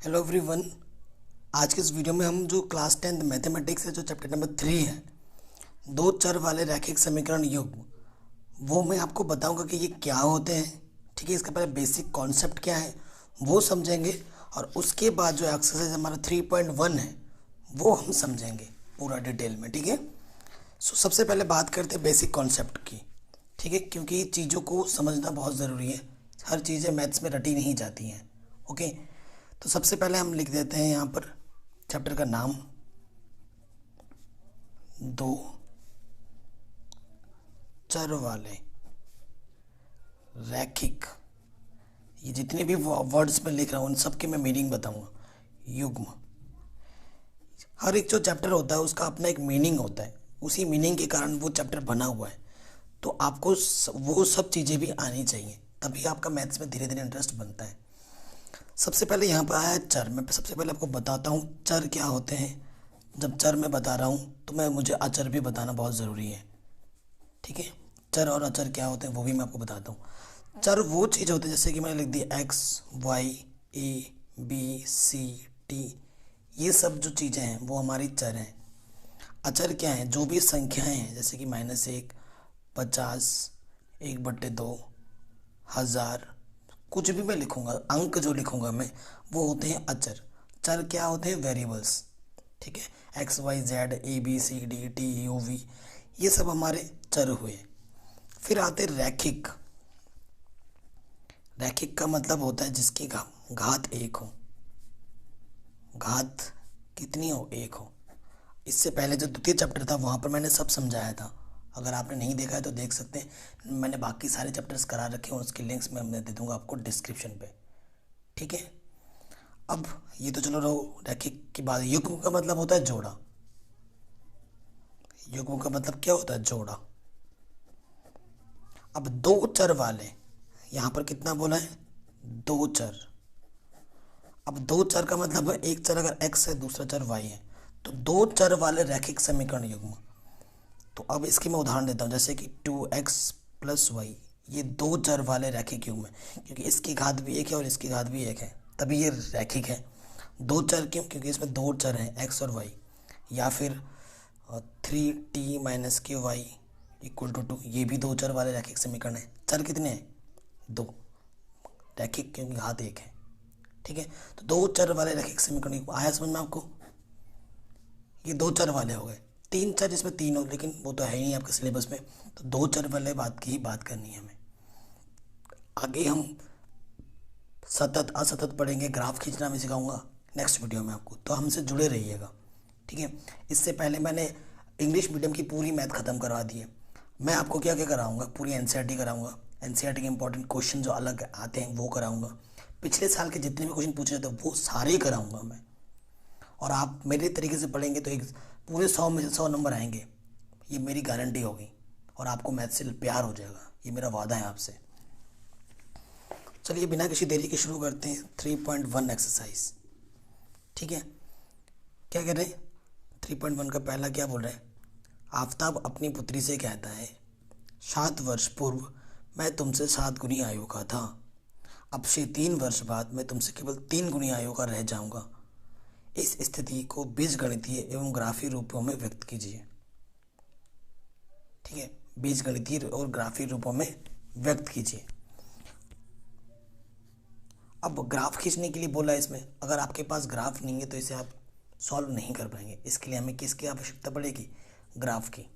Hello everyone. आज के इस वीडियो में हम जो क्लास 10th मैथमेटिक्स है, जो चैप्टर नंबर 3 है, दो चर वाले रैखिक समीकरण युग्म, वो मैं आपको बताऊंगा कि ये क्या होते हैं। ठीक है, इसका पहले बेसिक कॉन्सेप्ट क्या है वो समझेंगे, और उसके बाद जो एक्सरसाइज हमारा 3.1 है वो हम समझेंगे पूरा डिटेल में। ठीक है, सो सबसे पहले बात करते हैं बेसिक कॉन्सेप्ट की। ठीक है, क्योंकि चीज़ों को समझना बहुत ज़रूरी है, हर चीज़ें मैथ्स में रटी नहीं जाती हैं। ओके, तो सबसे पहले हम लिख देते हैं यहाँ पर चैप्टर का नाम, दो चर वाले रैखिक। ये जितने भी वर्ड्स में लिख रहा हूँ उन सब के मैं मीनिंग बताऊंगा। युग्म, हर एक जो चैप्टर होता है उसका अपना एक मीनिंग होता है, उसी मीनिंग के कारण वो चैप्टर बना हुआ है। तो आपको वो सब चीज़ें भी आनी चाहिए, तभी आपका मैथ्स में धीरे धीरे इंटरेस्ट बनता है। सबसे पहले यहाँ पर आया है चर। मैं सबसे पहले आपको बताता हूँ चर क्या होते हैं। जब चर मैं बता रहा हूँ तो मैं मुझे अचर भी बताना बहुत ज़रूरी है। ठीक है, चर और अचर क्या होते हैं वो भी मैं आपको बताता हूँ। चर वो चीज़ होती है, जैसे कि मैंने लिख दिया X Y A B C T, ये सब जो चीज़ें हैं वो हमारी चर हैं। अचर क्या है? जो भी संख्याएं हैं, जैसे कि -1, 50, 1/2, 1000, कुछ भी मैं लिखूंगा, अंक जो लिखूंगा मैं, वो होते हैं अचर। चर क्या होते हैं? वेरिएबल्स। ठीक है, X Y Z A B C D T U V, ये सब हमारे चर हुए। फिर आते रैखिक। रैखिक का मतलब होता है जिसकी घात एक हो। घात कितनी हो? एक हो। इससे पहले जो द्वितीय चैप्टर था वहाँ पर मैंने सब समझाया था, अगर आपने नहीं देखा है तो देख सकते हैं। मैंने बाकी सारे चैप्टर्स करा रखे हैं, उसके लिंक्स मैं दे दूंगा आपको डिस्क्रिप्शन पे। ठीक है, अब ये तो चलो रहो रैखिक की बात। युग्म का मतलब होता है जोड़ा। युग्म का मतलब क्या होता है? जोड़ा। अब दो चर वाले, यहाँ पर कितना बोला है? दो चर। अब दो चर का मतलब है एक चर अगर x है दूसरा चर y है, तो दो चर वाले रैखिक समीकरण युग्म। तो अब इसकी मैं उदाहरण देता हूँ, जैसे कि 2x + y, ये दो चर वाले रैखिक युग्म है, क्योंकि इसकी घात भी एक है और इसकी घात भी एक है, तभी ये रैखिक है। दो चर क्यों? क्योंकि इसमें दो चर हैं x और y। या फिर 3t - ky = 2, ये भी दो चर वाले रैखिक समीकरण है। चर कितने हैं? दो। रैखिक क्योंकि घात एक है। ठीक है, तो दो चर वाले रैखिक समीकरण आया समझ में आपको? ये दो चर वाले हो गए। तीन चर जिसमें तीन हो, लेकिन वो तो है ही नहीं आपके सिलेबस में, तो दो चर वाले बात की ही बात करनी है हमें। आगे हम सतत असतत पढ़ेंगे, ग्राफ खींचना मैं सिखाऊंगा नेक्स्ट वीडियो में आपको, तो हमसे जुड़े रहिएगा। ठीक है, इससे पहले मैंने इंग्लिश मीडियम की पूरी मैथ खत्म करवा दी है। मैं आपको क्या क्या कराऊंगा? पूरी एनसीईआरटी कराऊंगा, एनसीईआरटी के इंपॉर्टेंट क्वेश्चन जो अलग आते हैं वो कराऊंगा। पिछले साल के जितने भी क्वेश्चन पूछे थे वो सारे कराऊंगा मैं। और आप मेरे तरीके से पढ़ेंगे तो एक पूरे 100 में से 100 नंबर आएंगे, ये मेरी गारंटी होगी। और आपको मैथ से प्यार हो जाएगा, ये मेरा वादा है आपसे। चलिए बिना किसी देरी के शुरू करते हैं 3.1 एक्सरसाइज। ठीक है, क्या कह रहे हैं? 3.1 का पहला क्या बोल रहे हैं? आफताब अपनी पुत्री से कहता है, 7 वर्ष पूर्व मैं तुमसे 7 गुनी आयु का था, अब से 3 वर्ष बाद मैं तुमसे केवल 3 गुनी आयु का रह जाऊंगा। इस स्थिति को बीजगणितीय एवं ग्राफीय रूपों में व्यक्त कीजिए। ठीक है, बीजगणितीय और ग्राफीय रूपों में व्यक्त कीजिए। अब ग्राफ खींचने के लिए बोला है इसमें, अगर आपके पास ग्राफ नहीं है तो इसे आप सॉल्व नहीं कर पाएंगे। इसके लिए हमें किसकी आवश्यकता पड़ेगी? ग्राफ की।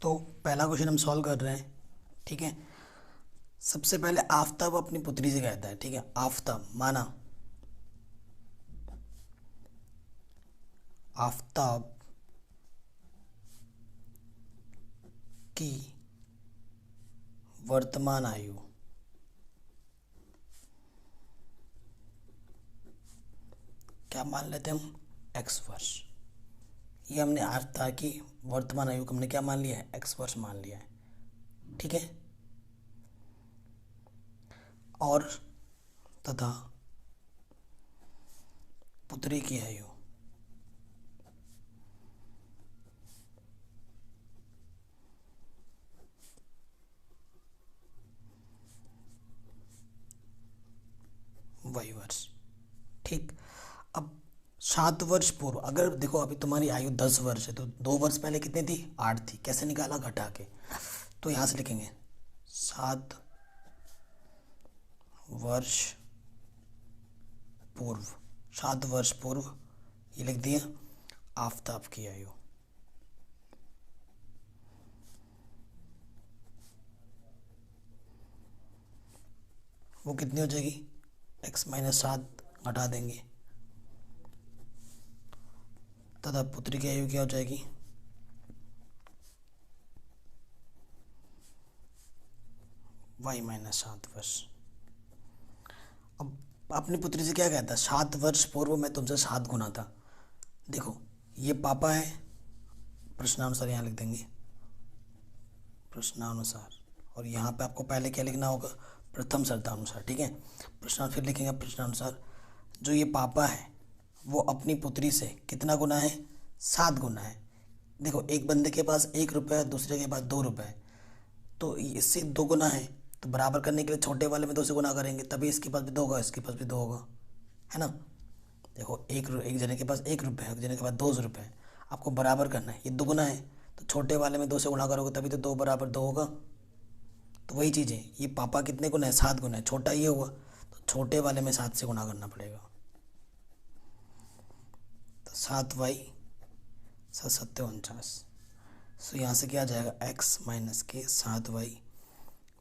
तो पहला क्वेश्चन हम सॉल्व कर रहे हैं। ठीक है, सबसे पहले आफताब अपनी पुत्री से कहता है। ठीक है, आफताब माना, आफताब की वर्तमान आयु क्या मान लेते हैं हम? x वर्ष। ये हमने आफताब की वर्तमान आयु को हमने क्या मान लिया है? x वर्ष मान लिया है। ठीक है, और तथा पुत्री की आयु y वर्ष। ठीक। अब 7 वर्ष पूर्व, अगर देखो अभी तुम्हारी आयु 10 वर्ष है तो 2 वर्ष पहले कितनी थी, 8 थी। कैसे निकाला, घटा के। तो यहाँ से लिखेंगे 7 वर्ष पूर्व, 7 वर्ष पूर्व, ये लिख दिया आफताब की आयु। वो कितनी हो जाएगी, x माइनस 7 घटा देंगे तथा पुत्री की आयु क्या हो जाएगी, y माइनस 7 वर्ष। अब अपनी पुत्री से क्या कहता है, 7 वर्ष पूर्व मैं तुमसे 7 गुना था। देखो ये पापा है, प्रश्नानुसार यहाँ लिख देंगे प्रश्नानुसार, और यहाँ पे आपको पहले क्या लिखना होगा, प्रथम शर्तानुसार। ठीक है, प्रश्नानुसार फिर लिखेंगे प्रश्नानुसार। जो ये पापा है वो अपनी पुत्री से कितना गुना है, 7 गुना है। देखो एक बंदे के पास 1 रुपये है, दूसरे के पास 2 रुपये है, तो इससे 2 गुना है, तो बराबर करने के लिए छोटे वाले में 2 से गुना करेंगे, तभी इसके पास भी 2 होगा, इसके पास भी 2 होगा, है ना। देखो एक जने के पास 1 रुपये है, एक जने के पास 2 रुपये है, आपको बराबर करना है, ये 2 गुना है, तो छोटे वाले में 2 से गुना करोगे तभी तो 2 बराबर 2 होगा। तो वही चीज़ है, ये पापा कितने गुना है, 7 गुना है, छोटा ये हुआ, तो छोटे वाले में 7 से गुना करना पड़ेगा। तो 7y 7 49। सो यहाँ से क्या आ जाएगा, x माइनस के 7y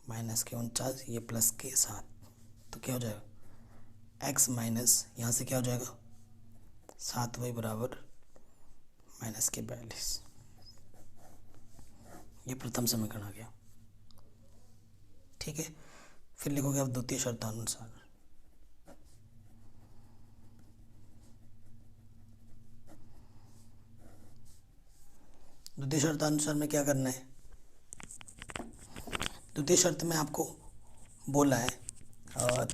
माइनस के 49, ये प्लस के 7, तो क्या हो जाएगा x माइनस, यहाँ से क्या हो जाएगा 7y बराबर माइनस के 42। ये प्रथम समीकरण आ गया। ठीक है, फिर लिखोगे आप द्वितीय शर्तानुसार। द्वितीय शर्तानुसार में क्या करना है, द्वितीय शर्त में आपको बोला है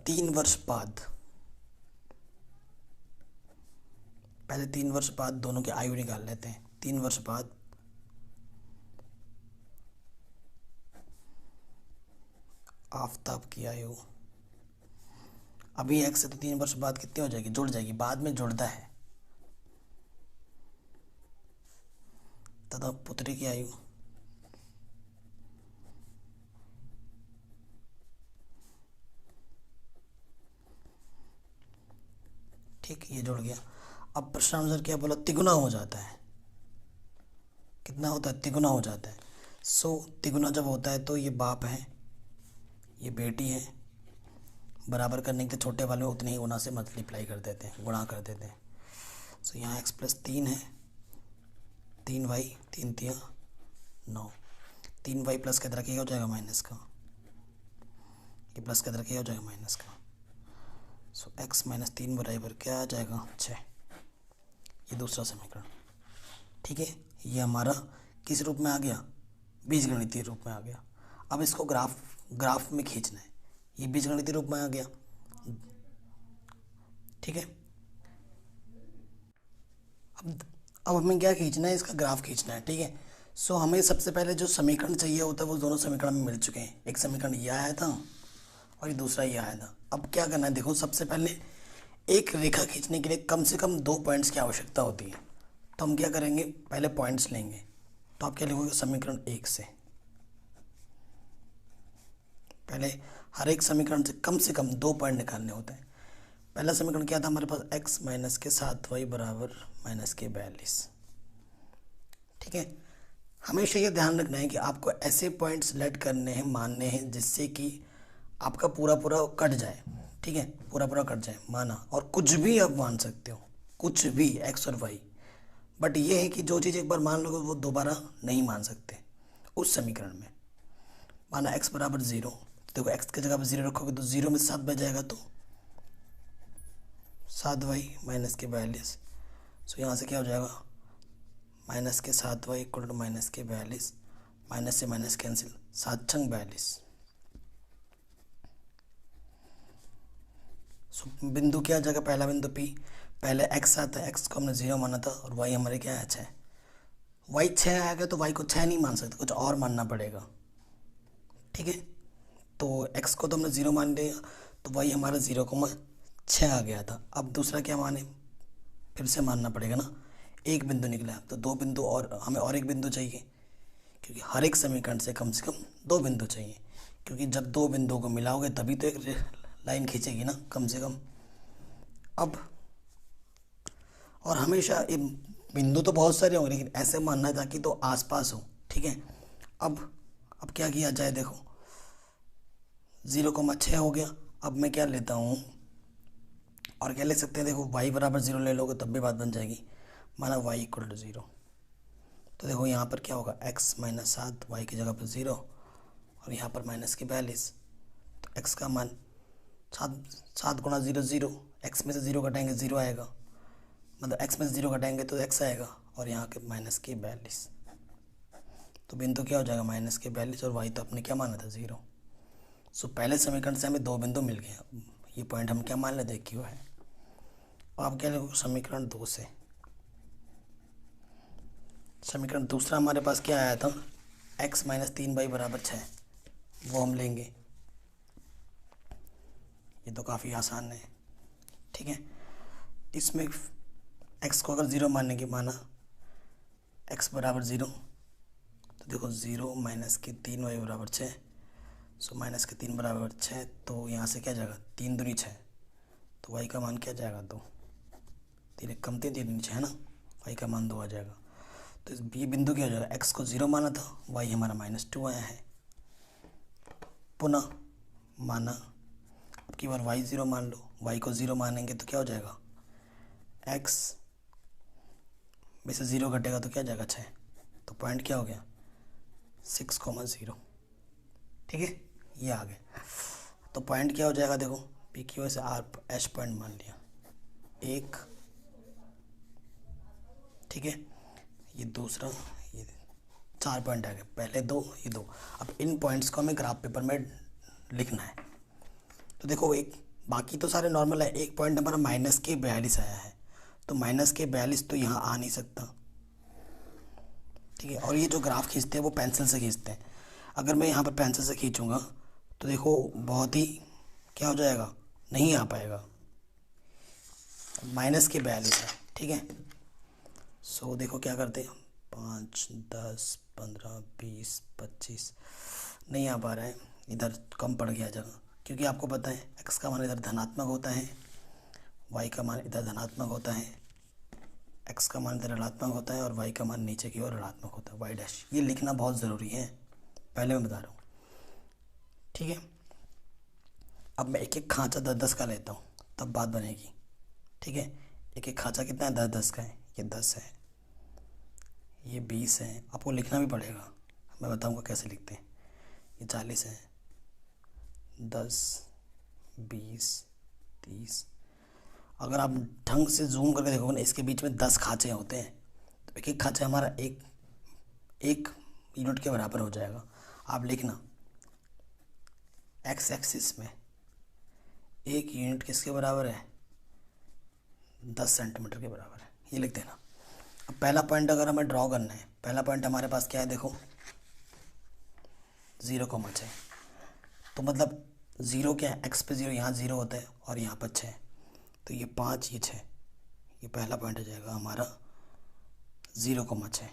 3 वर्ष बाद, पहले 3 वर्ष बाद दोनों की आयु निकाल लेते हैं। 3 वर्ष बाद आफताब की आयु, अभी x से तो 3 वर्ष बाद कितनी हो जाएगी, जुड़ जाएगी, बाद में जुड़ता है, तथा पुत्री की आयु ठीक, ये जुड़ गया। अब प्रश्नानुसार क्या बोला, तिगुना हो जाता है, कितना होता है, तिगुना हो जाता है। सो तिगुना जब होता है तो ये बाप है, ये बेटी है, बराबर करने के लिए छोटे वाले में उतने ही गुना से मल्टीप्लाई कर देते हैं, गुणा कर देते हैं। सो यहाँ x प्लस 3 है, 3y 3 3 9, 3y प्लस के तरह क्या हो जाएगा माइनस का, ये प्लस के तरह क्या हो जाएगा माइनस का। सो x माइनस 3 बराबर क्या आ जाएगा 6, ये दूसरा समीकरण। ठीक है, ये हमारा किस रूप में आ गया, बीजगणितीय रूप में आ गया। अब इसको ग्राफ में खींचना है, ये बीजगणितीय रूप में आ गया। ठीक है, अब हमें क्या खींचना है, इसका ग्राफ खींचना है। ठीक है, सो हमें सबसे पहले जो समीकरण चाहिए होता है वो दोनों समीकरण में मिल चुके हैं। एक समीकरण ये आया था और ये दूसरा ये आया था। अब क्या करना है, देखो सबसे पहले एक रेखा खींचने के लिए कम से कम 2 पॉइंट्स की आवश्यकता होती है। तो हम क्या करेंगे, पहले पॉइंट्स लेंगे। तो आप क्या लिखोगे, समीकरण 1 से, पहले हर एक समीकरण से कम 2 पॉइंट निकालने होते हैं। पहला समीकरण क्या था हमारे पास, x माइनस के 7y बराबर माइनस के 42। ठीक है, हमेशा ये ध्यान रखना है कि आपको ऐसे पॉइंट सेलेक्ट करने हैं, मानने हैं, जिससे कि आपका पूरा पूरा कट जाए। ठीक है, पूरा पूरा कट जाए माना, और कुछ भी आप मान सकते हो, कुछ भी x और y, बट ये है कि जो चीज़ एक बार मान लोगे वो दोबारा नहीं मान सकते उस समीकरण में। माना x बराबर 0, तो देखो x की जगह पर 0 रखोगे तो 0 में 7 बच जाएगा, तो 7y माइनस के 42। सो यहाँ से क्या हो जाएगा, माइनस के 7y इक्वल टू माइनस के 42, माइनस से माइनस कैंसिल, 7 छंग 42। सो बिंदु क्या आ जाएगा, पहला बिंदु P, पहले x आता है, x को हमने 0 माना था, और y हमारे क्या है 6। y 6 आएगा तो y को 6 नहीं मान सकते, कुछ और मानना पड़ेगा। ठीक है, तो x को तो हमने 0 मान लिया, तो y हमारा 0, 6 आ गया था। अब दूसरा क्या माने, फिर से मानना पड़ेगा ना, एक बिंदु निकला तो दो बिंदु और हमें और एक बिंदु चाहिए, क्योंकि हर एक समीकरण से कम दो बिंदु चाहिए, क्योंकि जब दो बिंदुओं को मिलाओगे तभी तो एक लाइन खींचेगी ना कम से कम। अब और हमेशा बिंदु तो बहुत सारे होंगे, लेकिन ऐसे मानना था कि तो आसपास हो, ठीक है। अब क्या किया जाए, देखो 0,6 हो गया। अब मैं क्या लेता हूँ, और क्या ले सकते हैं, देखो y बराबर 0 ले लोगे तब भी बात बन जाएगी। माना y इक्वल टू 0, तो देखो यहाँ पर क्या होगा, x माइनस 7, वाई की जगह पर 0, और यहाँ पर माइनस के 42, तो x का मान 7 गुणा 0 0, x में से 0 घटाएंगे 0 आएगा, मतलब x में से 0 घटाएंगे तो x आएगा, और यहाँ के माइनस के 42, तो बिंदु क्या हो जाएगा माइनस के 42, और y तो अपने क्या माना था 0। सो पहले समीकरण से हमें दो बिंदु मिल गए। ये पॉइंट हम क्या मान लेते हैं, क्यों है। आप क्या लिखो, समीकरण 2 से, समीकरण दूसरा हमारे पास क्या आया था, x माइनस 3y बराबर 6, वो हम लेंगे। ये तो काफ़ी आसान है, ठीक है। इसमें x को अगर 0 मानने की माना, x बराबर 0, तो देखो 0 माइनस के 3y बराबर 6, सो माइनस के 3 बराबर 6, तो यहाँ से क्या जाएगा 3 दूनी 6, तो y का मान क्या जाएगा 2, 3 कम 3 दूनी 6 है ना, y का मान 2 आ जाएगा। तो ये बिंदु क्या हो जाएगा, x को 0 माना था, y हमारा -2 आया है। पुनः माना, अब की बार y 0 मान लो, y को 0 मानेंगे तो क्या हो जाएगा, x में से 0 घटेगा तो क्या जाएगा 6, तो पॉइंट क्या हो गया 6,0, ठीक है, ये आ गया। तो पॉइंट क्या हो जाएगा, देखो पी क्यू से आर एच पॉइंट मान लिया एक, ठीक है। ये दूसरा, ये 4 पॉइंट आ गए, पहले 2 ये 2। अब इन पॉइंट्स को हमें ग्राफ पेपर में लिखना है। तो देखो एक, बाकी तो सारे नॉर्मल है, एक पॉइंट हमारा माइनस के 42 आया है, तो माइनस के 42 तो यहाँ आ नहीं सकता, ठीक है। और ये जो ग्राफ खींचते हैं वो पेंसिल से खींचते हैं, अगर मैं यहाँ पर पेंसिल से खींचूंगा तो देखो बहुत ही क्या हो जाएगा, नहीं आ पाएगा, माइनस के 42 है, ठीक है। सो देखो क्या करते हैं, 5 10 15 20 25, नहीं आ पा रहा है, इधर कम पड़ गया जगह, क्योंकि आपको पता है x का मान इधर धनात्मक होता है, y का मान इधर धनात्मक होता है, x का मान इधर ऋणात्मक होता है, और y का मान नीचे की ओर ऋणात्मक होता है, y डैश। ये लिखना बहुत ज़रूरी है, पहले मैं बता रहा हूँ, ठीक है। अब मैं एक एक खांचा 10-10 का लेता हूँ, तब बात बनेगी, ठीक है। एक एक खांचा कितना है, 10-10 का है, ये 10 है, ये 20 है, आपको लिखना भी पड़ेगा, मैं बताऊँगा कैसे लिखते हैं। ये 40 है, 10 20 30, अगर आप ढंग से जूम करके देखोगे ना, इसके बीच में 10 खांचे होते हैं, तो एक एक खांचा हमारा एक यूनिट के बराबर हो जाएगा। आप लिखना एक्स एक्सिस में एक यूनिट किसके बराबर है, 10 सेंटीमीटर के बराबर है, ये लिख देना। अब पहला पॉइंट अगर हमें ड्रॉ करना है, पहला पॉइंट हमारे पास क्या है, देखो 0,6, तो मतलब 0 क्या है, x पे 0, यहाँ 0 होता है और यहाँ पर 6, तो ये 5 ये 6, ये पहला पॉइंट हो जाएगा हमारा 0,6,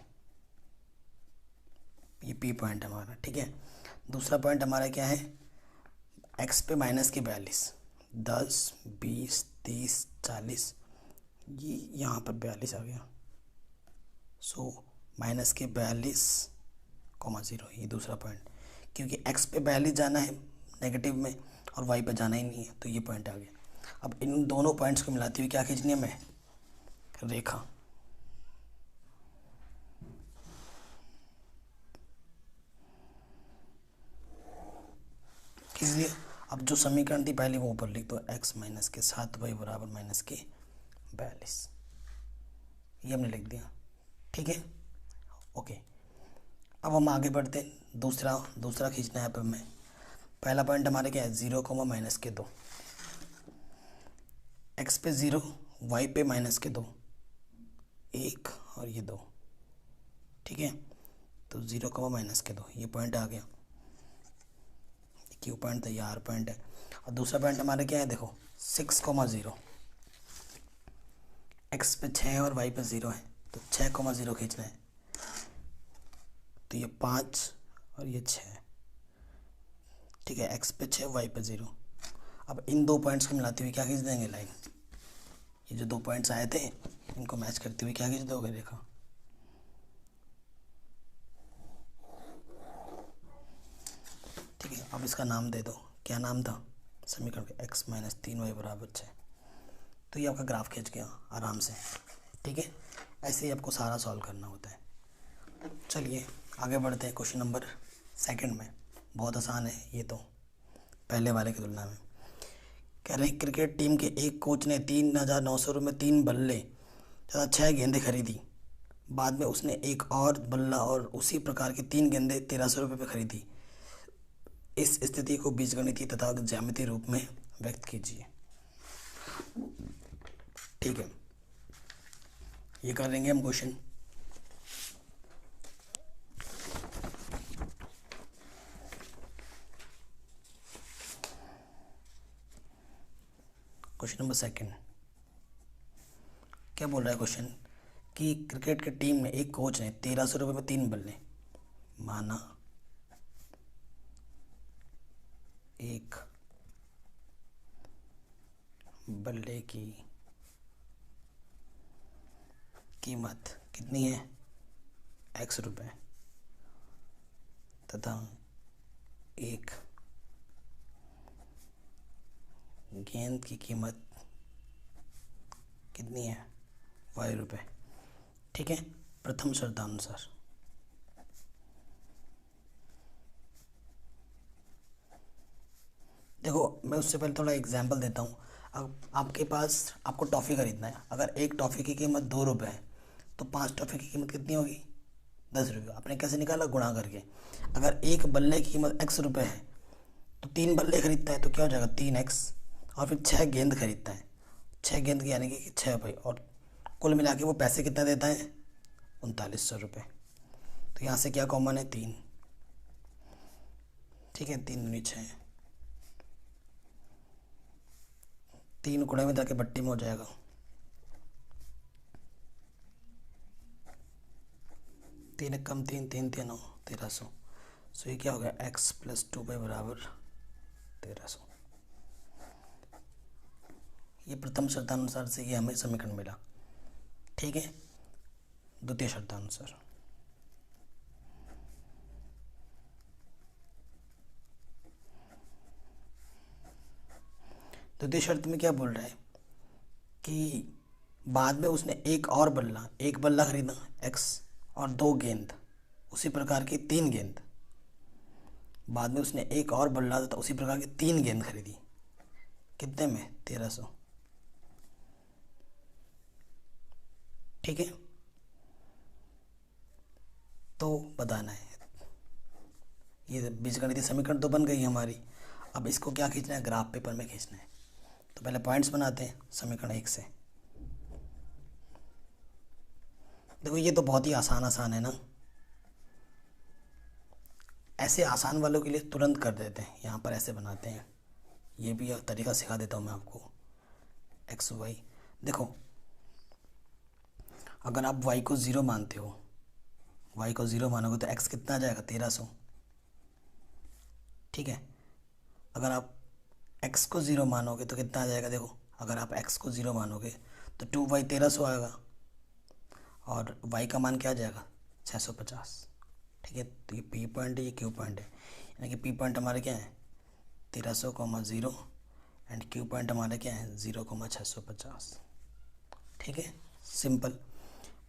ये पी पॉइंट हमारा, ठीक है। दूसरा पॉइंट हमारा क्या है, x पे माइनस के 42, 10 20 30 40, ये यहाँ पर 42 आ गया, सो माइनस के 42,0, ये दूसरा पॉइंट, क्योंकि x पे 42 जाना है नेगेटिव में और y पे जाना ही नहीं है, तो ये पॉइंट आ गया। अब इन दोनों पॉइंट्स को मिलाती हुई क्या खींचनी है, मैं रेखा, इसलिए अब जो समीकरण थी पहले वो ऊपर लिख दो, x माइनस के 7y बराबर माइनस के 42, ये हमने लिख दिया, ठीक है, ओके। अब हम आगे बढ़ते हैं, दूसरा खींचना है। पर मैं पहला पॉइंट हमारे क्या है, 0, माइनस के 2, x पे 0 y पे माइनस के 2, 1 और ये 2, ठीक है। तो 0, माइनस के 2, ये पॉइंट आ गया, क्यू पॉइंट था, ये आर पॉइंट है। और दूसरा पॉइंट हमारे क्या है, देखो 6,0। एक्स पे 6 और वाई पे 0 है, तो 6,0 खींचना है। तो ये 5 और ये 6, ठीक है। एक्स पे 6, वाई पे 0। अब इन दो पॉइंट्स को मिलाते हुए क्या खींच देंगे, लाइन। ये जो दो पॉइंट्स आए थे इनको मैच करते हुए क्या खींच दोगे, देखो। ठीक है, अब इसका नाम दे दो, क्या नाम था समीकरण का, x माइनस 3y बराबर 6। तो ये आपका ग्राफ खींच गया आराम से, ठीक है। ऐसे ही आपको सारा सॉल्व करना होता है। चलिए आगे बढ़ते हैं क्वेश्चन नंबर 2 में। बहुत आसान है ये तो पहले वाले की तुलना में। कह रहे हैं क्रिकेट टीम के एक कोच ने 3,900 रुपये में 3 बल्ले तथा 6 गेंदें खरीदी। बाद में उसने एक और बल्ला और उसी प्रकार की 3 गेंदें 1,300 रुपये में खरीदी। इस स्थिति को बीजगणितीय तथा ज्यामितीय रूप में व्यक्त कीजिए। ठीक है, ये कर लेंगे हम क्वेश्चन। क्वेश्चन नंबर 2 क्या बोल रहा है क्वेश्चन कि क्रिकेट की टीम में एक कोच ने 1,300 रुपये में 3 बल्ले, माना एक बल्ले की कीमत कितनी है, x रुपये, तथा एक गेंद की कीमत कितनी है, y रुपये। ठीक है, प्रथम शर्तानुसार। देखो मैं उससे पहले थोड़ा एग्जांपल देता हूँ। अब आपके पास आपको टॉफ़ी खरीदना है, अगर एक टॉफ़ी की कीमत 2 रुपये है तो 5 टॉफ़ी की कीमत कितनी होगी, 10 रुपये। आपने कैसे निकाला, गुणा करके। अगर एक बल्ले की कीमत x रुपये है तो 3 बल्ले खरीदता है तो क्या हो जाएगा, 3x। और फिर 6 गेंद खरीदता है, 6 गेंद की यानी कि 6 भाई, और कुल मिला के वो पैसे कितना देता है, 3,900 रुपये। तो यहाँ से क्या कॉमन है, 3। ठीक है, 3 दूनी 6, 3 गुणे में जाके बट्टी में हो जाएगा। तीन एक कम 3, 3 3 9, 1,300। सो ये क्या हो गया, x प्लस 2y बराबर 1,300। ये प्रथम शर्तानुसार से ये हमें समीकरण मिला। ठीक है, द्वितीय शर्तानुसार। द्वितीय शर्त में क्या बोल रहा है कि बाद में उसने एक बल्ला खरीदा x और 2 गेंद, उसी प्रकार की 3 गेंद। बाद में उसने एक और बल्ला था, उसी प्रकार की 3 गेंद खरीदी, कितने में, 1,300। ठीक है, तो बताना है। ये बीजगणितीय समीकरण तो बन गई हमारी। अब इसको क्या खींचना है, ग्राफ पेपर में खींचना है। तो पहले पॉइंट्स बनाते हैं समीकरण 1 से। देखो ये तो बहुत ही आसान है ना, ऐसे आसान वालों के लिए तुरंत कर देते हैं। यहाँ पर ऐसे बनाते हैं, ये भी तरीका सिखा देता हूँ मैं आपको। एक्स वाई, देखो अगर आप y को 0 मानते हो, y को 0 मानोगे तो x कितना आ जाएगा, 1,300। ठीक है, अगर आप x को 0 मानोगे तो कितना आ जाएगा, देखो अगर आप x को 0 मानोगे तो 2y 1,300 आएगा, और y का मान क्या आ जाएगा, 650। ठीक है, तो ये p पॉइंट है, ये q पॉइंट है, यानी कि p पॉइंट हमारे क्या है, 1,300,0 एंड q पॉइंट हमारे क्या है, 0,650। ठीक है, सिंपल।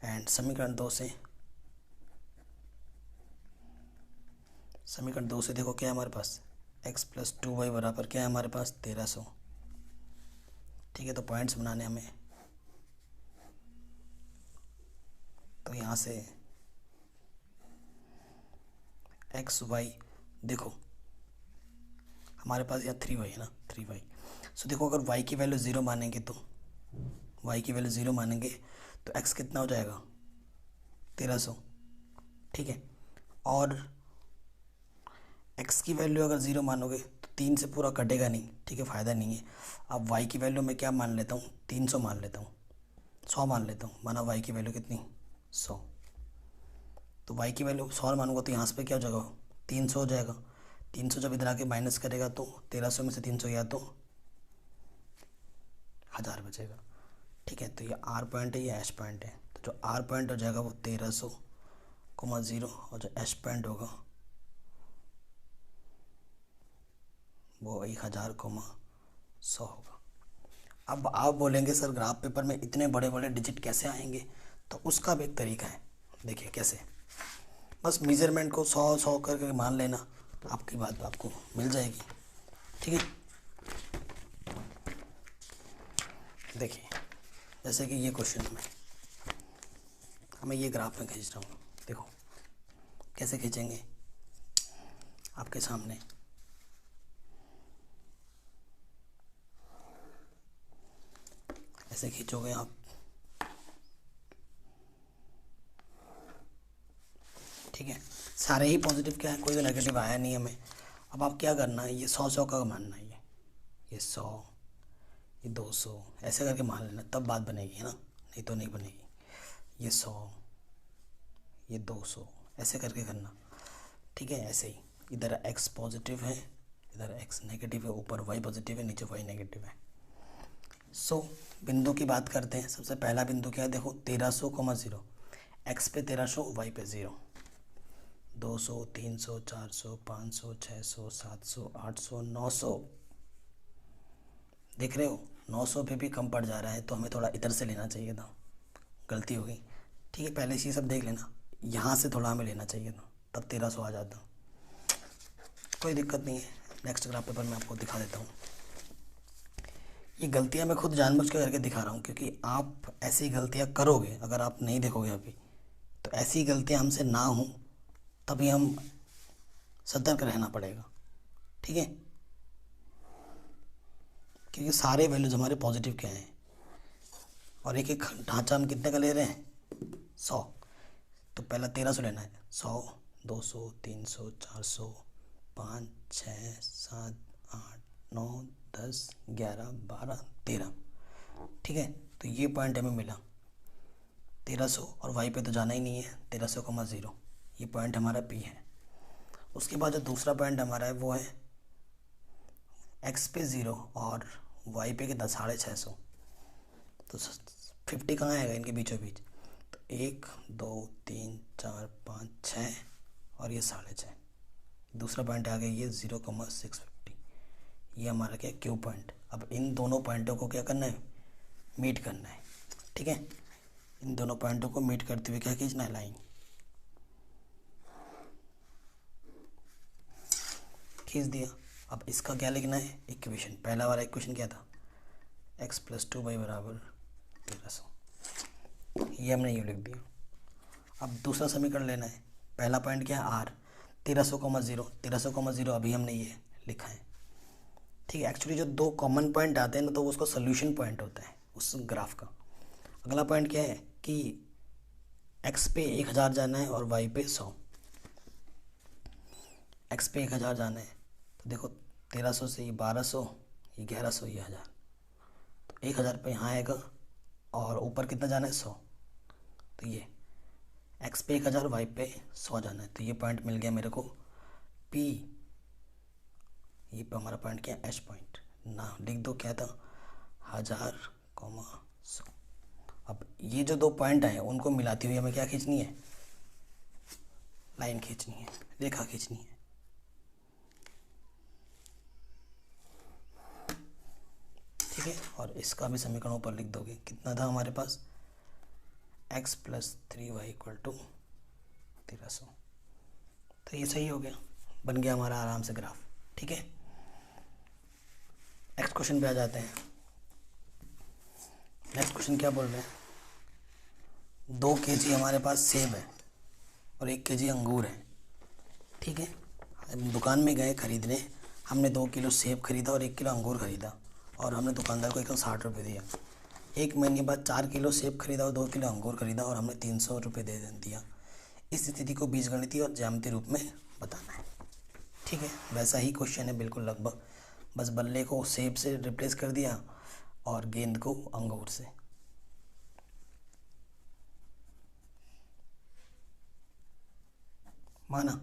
एंड समीकरण 2 से देखो क्या है हमारे पास, x प्लस 2y बराबर क्या है हमारे पास, 1,300। ठीक है, तो पॉइंट्स बनाने हमें, तो यहाँ से एक्स वाई, देखो हमारे पास यहाँ 3y है ना, 3y। सो देखो अगर y की वैल्यू 0 मानेंगे तो x कितना हो जाएगा, 1,300। ठीक है, और x की वैल्यू अगर 0 मानोगे तो 3 से पूरा कटेगा नहीं, ठीक है, फ़ायदा नहीं है। अब y की वैल्यू मैं क्या मान लेता हूँ, 300 मान लेता हूँ, 100 मान लेता हूँ, माना y की वैल्यू कितनी, 100। तो y की वैल्यू 100 मानूंगा तो यहाँ से क्या हो जाएगा, 300 हो जाएगा। 300 जब इधर आके माइनस करेगा तो 1300 में से 300 गया तो 1000 बचेगा, ठीक है। तो ये R पॉइंट है, ये H पॉइंट है। तो जो R पॉइंट हो जाएगा वो 1300,0 और जो H पॉइंट होगा वो 1000,100 होगा। अब आप बोलेंगे सर ग्राफ पेपर में इतने बड़े बड़े डिजिट कैसे आएंगे, तो उसका भी एक तरीका है। देखिए कैसे, बस मेजरमेंट को 100 करके मान लेना, आपकी बात आपको मिल जाएगी, ठीक है। देखिए जैसे कि ये क्वेश्चन में हमें ये ग्राफ में खींच रहा हूँ, देखो कैसे खींचेंगे, आपके सामने ऐसे खींचोगे आप, ठीक है। सारे ही पॉजिटिव क्या है, कोई तो नेगेटिव आया नहीं हमें। अब आप क्या करना है, ये 100 का मानना है, ये 100, ये 200 ऐसे करके मान लेना, तब बात बनेगी, है ना, नहीं तो नहीं बनेगी। ये 100, ये 200 ऐसे करके करना, ठीक है। ऐसे ही इधर x पॉजिटिव है, इधर x नेगेटिव है, ऊपर y पॉजिटिव है, नीचे y नेगेटिव है। बिंदु की बात करते हैं। सबसे पहला बिंदु क्या है, देखो 1300,0, x पे 1300, y पे 0, 200, 300, 400, 500, 600, 700, 800, 900, देख रहे हो 900 पे भी कम पड़ जा रहा है, तो हमें थोड़ा इधर से लेना चाहिए था, गलती हो गई, ठीक है। पहले से सब देख लेना, यहाँ से थोड़ा हमें लेना चाहिए था, तब 1300 आ जाता, कोई दिक्कत नहीं है। नेक्स्ट ग्राफ पेपर में आपको दिखा देता हूँ। ये गलतियाँ मैं खुद जानबूझ के करके दिखा रहा हूँ, क्योंकि आप ऐसी गलतियाँ करोगे, अगर आप नहीं देखोगे अभी, तो ऐसी गलतियाँ हमसे ना हो, तभी हम सतर्क रहना पड़ेगा, ठीक है। क्योंकि सारे वैल्यूज हमारे पॉजिटिव क्या हैं, और एक एक ढांचा हम कितने का ले रहे हैं, 100। तो पहला 1300 लेना है, 100, 200, 300, 400, 5, 6, 7, 8, 9, 10, 11, 12, 13, ठीक है। तो ये पॉइंट हमें मिला 1300, और y पे तो जाना ही नहीं है, 1300,0, ये पॉइंट हमारा P है। उसके बाद जो दूसरा पॉइंट हमारा है वो है x पे 0 और y पे कितना, 650। तो 50 कहाँ आएगा इनके बीचों बीच, तो 1, 2, 3, 4, 5, 6 और ये 6.5। दूसरा पॉइंट आ गया ये 0,650, ये हमारा क्या, Q पॉइंट। अब इन दोनों पॉइंटों को क्या करना है, मीट करना है, ठीक है। इन दोनों पॉइंटों को मीट करते हुए क्या खींचना है, लाइन खींच दिया। अब इसका क्या लिखना है, इक्वेशन, पहला वाला इक्वेशन क्या था, x + 2y = 1300, ये हमने यूँ लिख दिया। अब दूसरा समीकरण लेना है, पहला पॉइंट क्या है, r, 1300,0, 1300,0 अभी हमने ये लिखा है, ठीक है। एक्चुअली जो दो कॉमन पॉइंट आते हैं ना, तो उसको सोल्यूशन पॉइंट होता है उस ग्राफ का। अगला पॉइंट क्या है कि x पे 1000 जाना है और y पे 100। x पे 1000 जाना है, तो देखो 1300 से ये 1200, ये 1100, ये 1000, तो 1000 पे यहाँ आएगा, और ऊपर कितना जाना है, 100। तो ये x पे 1000, y पे 100 जाना है, तो ये पॉइंट मिल गया मेरे को P। ये पे हमारा पॉइंट क्या है, H पॉइंट, ना लिख दो क्या था, 1000,100। अब ये जो दो पॉइंट आए उनको मिलाती हुई हमें क्या खींचनी है, लाइन खींचनी है, रेखा खींचनी है, ठीक है। और इसका भी समीकरण ऊपर लिख दोगे, कितना था हमारे पास, x + 3y = 1300। तो ये सही हो गया, बन गया हमारा आराम से ग्राफ, ठीक है। नेक्स्ट क्वेश्चन पे आ जाते हैं। नेक्स्ट क्वेश्चन क्या बोल रहे हैं, 2 kg हमारे पास सेब है और 1 kg अंगूर है, ठीक है। हम दुकान में गए खरीदने, हमने 2 किलो सेब खरीदा और 1 किलो अंगूर खरीदा, और हमने दुकानदार को 160 रुपये दिया। 1 महीने बाद 4 किलो सेब खरीदा और 2 किलो अंगूर खरीदा, और हमने 300 रुपये दे दिया। इस स्थिति को बीजगणितीय और ज्यामितीय रूप में बताना है, ठीक। ठीक है, वैसा ही क्वेश्चन है बिल्कुल लगभग, बस बल्ले को सेब से रिप्लेस कर दिया और गेंद को अंगूर से। माना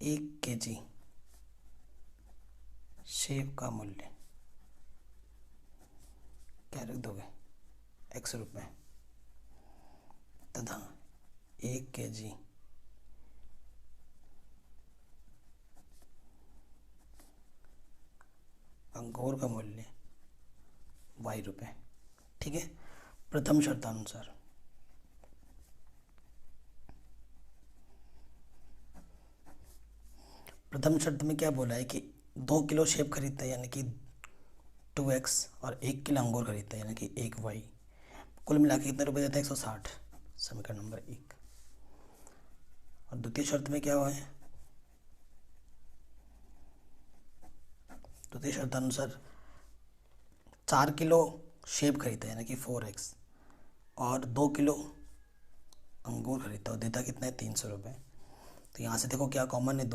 1 kg सेब का मूल्य क्या रख दोगे, x रुपये, तथा 1 kg अंगूर का मूल्य y रुपये। ठीक है, प्रथम शर्तानुसार प्रथम शर्त में क्या बोला है कि 2 किलो सेब खरीदता है यानी कि 2x और 1 किलो अंगूर खरीदता है यानी कि 1y, कुल मिला के कितने रुपए देता है, 160, समीकरण नंबर 1। और द्वितीय शर्त में क्या हुआ है, द्वितीय शर्तानुसार 4 किलो सेब खरीदता है यानी कि 4x और 2 किलो अंगूर खरीदता है और देता कितना है, 300 रुपये। तो यहाँ से देखो क्या कॉमन है,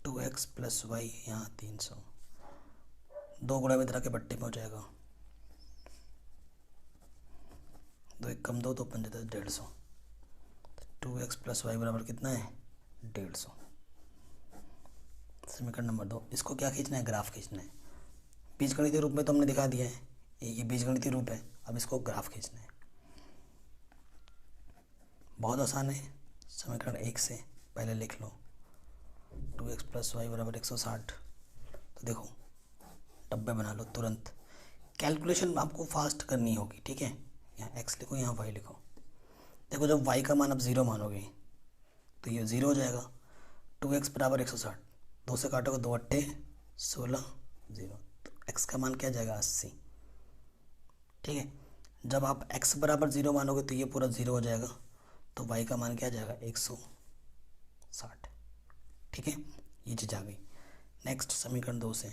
2x प्लस वाई, यहाँ 300, 2 गुणा में तरह के बट्टे में हो जाएगा, 2 1 कम 2 तो 5 150, 2x प्लस वाई बराबर कितना है, 150। समीकरण नंबर 2, इसको क्या खींचना है, ग्राफ खींचना है। बीजगणितीय रूप में तो हमने दिखा दिया है, ये बीजगणितीय रूप है, अब इसको ग्राफ खींचना है। बहुत आसान है, समीकरण 1 से पहले लिख लो 2x प्लस वाई बराबर 160। तो देखो डब्बे बना लो तुरंत, कैलकुलेशन आपको फास्ट करनी होगी, ठीक है। यहाँ x लिखो, यहाँ y लिखो। देखो जब y का मान आप 0 मानोगे तो ये 0 हो जाएगा। 2x बराबर 160, 2 से काटोगे 2 अट्ठे 16, 0, तो x का मान क्या जाएगा, 80। ठीक है, जब आप x बराबर 0 मानोगे तो ये पूरा 0 हो जाएगा, तो y का मान क्या जाएगा, 160। ठीक है, ये चीज़ आ गई। नेक्स्ट समीकरण 2 से,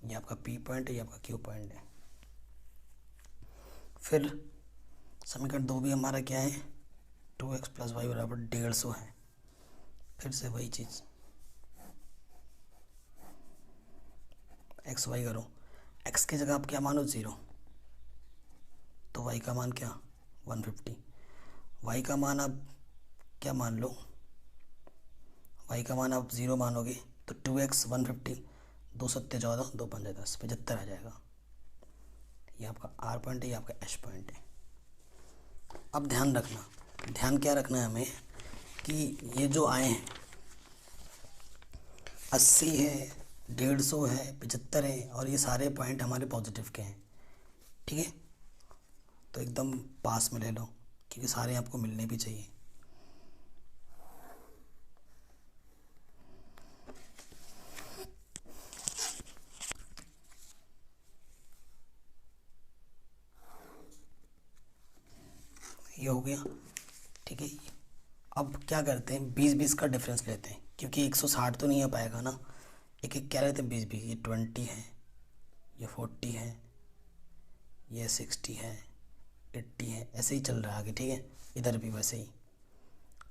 ये आपका P पॉइंट है, ये आपका Q पॉइंट है। फिर समीकरण 2 भी हमारा क्या है, 2x प्लस वाई बराबर 150 है। फिर से वही चीज़, x y करो, x की जगह आप क्या मानो, 0, तो y का मान क्या, 150। y का मान आप क्या मान लो, y का मान आप 0 मानोगे तो 2x 150, 2 सत्ते 14, 2 पंजे 10, 75 आ जाएगा। ये आपका R पॉइंट है, ये आपका H पॉइंट है। अब ध्यान रखना, ध्यान क्या रखना है हमें कि ये जो आए हैं 80 है, 150 है, 75 है, और ये सारे पॉइंट हमारे पॉजिटिव के हैं। ठीक है, तो एकदम पास में ले लो क्योंकि सारे आपको मिलने भी चाहिए। ये हो गया। ठीक है, अब क्या करते हैं, 20-20 का डिफरेंस लेते हैं क्योंकि 160 तो नहीं आ पाएगा ना। एक एक क्या लेते हैं, 20-20, ये 20 है, ये 40 है, ये 60 है, 80 है, ऐसे ही चल रहा है आगे। ठीक है, इधर भी वैसे ही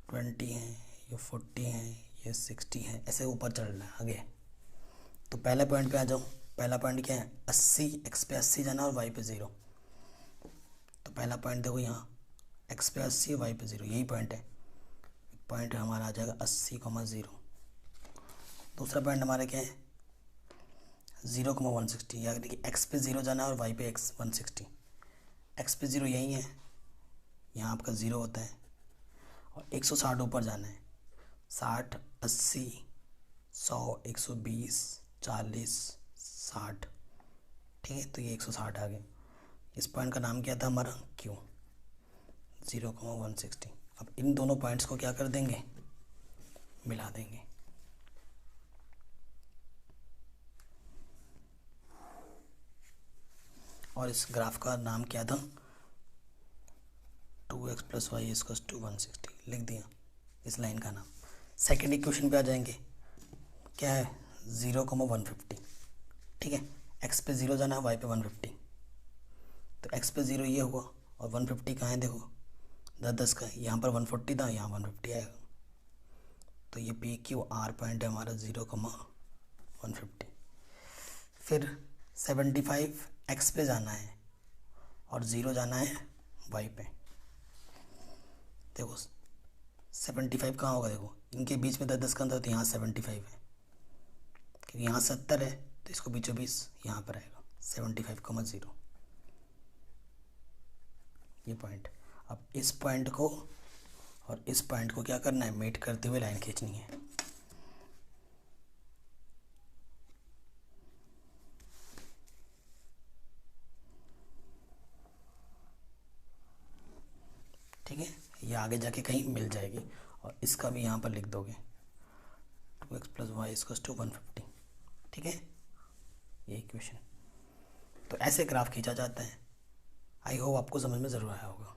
20 है, ये 40 है, ये 60 है, ऐसे ऊपर चल रहा है आगे। तो पहले पॉइंट पे आ जाओ। पहला पॉइंट क्या है, 80, x पे 80 जाना और y पे 0। तो पहला पॉइंट देखो यहाँ, x पे 80, y पे 0, यही पॉइंट है। पॉइंट हमारा आ जाएगा 80,0। दूसरा पॉइंट हमारा क्या है, 0,160, यानी कि x पे 0 जाना और y पे 160। x पे 0 यही है, यहाँ आपका 0 होता है, और 160 ऊपर जाना है। 60, 80, 100, 120, 40, 60। ठीक है, तो ये 160 आ गए। इस पॉइंट का नाम क्या था हमारा, Q, 0,160। अब इन दोनों पॉइंट्स को क्या कर देंगे, मिला देंगे। और इस ग्राफ का नाम क्या था, 2x plus Y equals to 160, लिख दिया इस लाइन का नाम। सेकेंड इक्वेशन पे आ जाएंगे, क्या है, 0,150। ठीक है, x पे 0 जाना है, y पे 150, तो x पे 0 ये हुआ और 150 कहाँ है, देखो 10 10 का, यहाँ पर 140 था, यहाँ 150 आएगा। तो ये पी क्यू आर पॉइंट है हमारा 0,150। फिर 75 एक्स पे जाना है और 0 जाना है वाई पे। देखो 75 कहाँ होगा, देखो इनके बीच में 10 10 का अंतर, तो यहाँ 75 है, क्योंकि यहाँ 70 है तो इसको बीचों बीच यहाँ पर आएगा 75,0। ये पॉइंट। अब इस पॉइंट को और इस पॉइंट को क्या करना है, मेट करते हुए लाइन खींचनी है। ठीक है, ये आगे जाके कहीं मिल जाएगी। और इसका भी यहाँ पर लिख दोगे 2x + y = 150। ठीक है, ये इक्वेशन। तो ऐसे ग्राफ खींचा जाता है। आई होप आपको समझ में ज़रूर आया होगा।